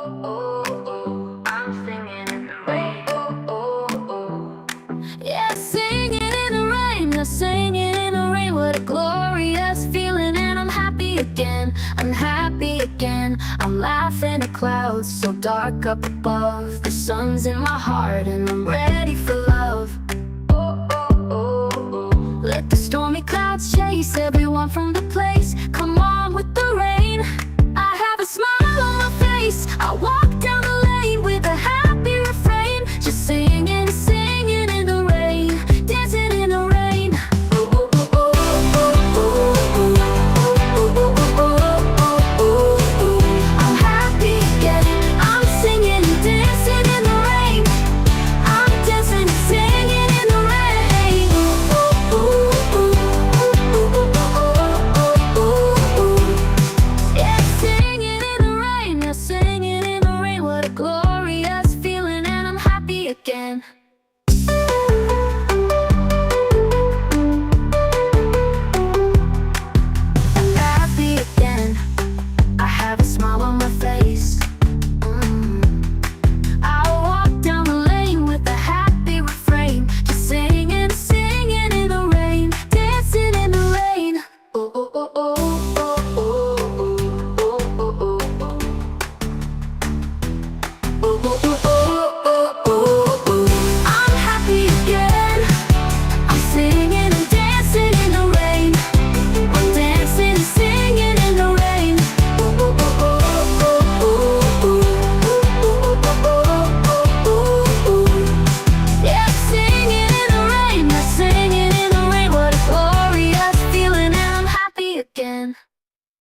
I'm singing in the rain. Yeah, singing in the rain, yeah, singing in the rain. What a glorious feeling, and I'm happy again. I'm happy again. I'm laughing at clouds so dark up above. The sun's in my heart, and I'm ready for love. Let the stormy clouds chase everyone from the place. Come on with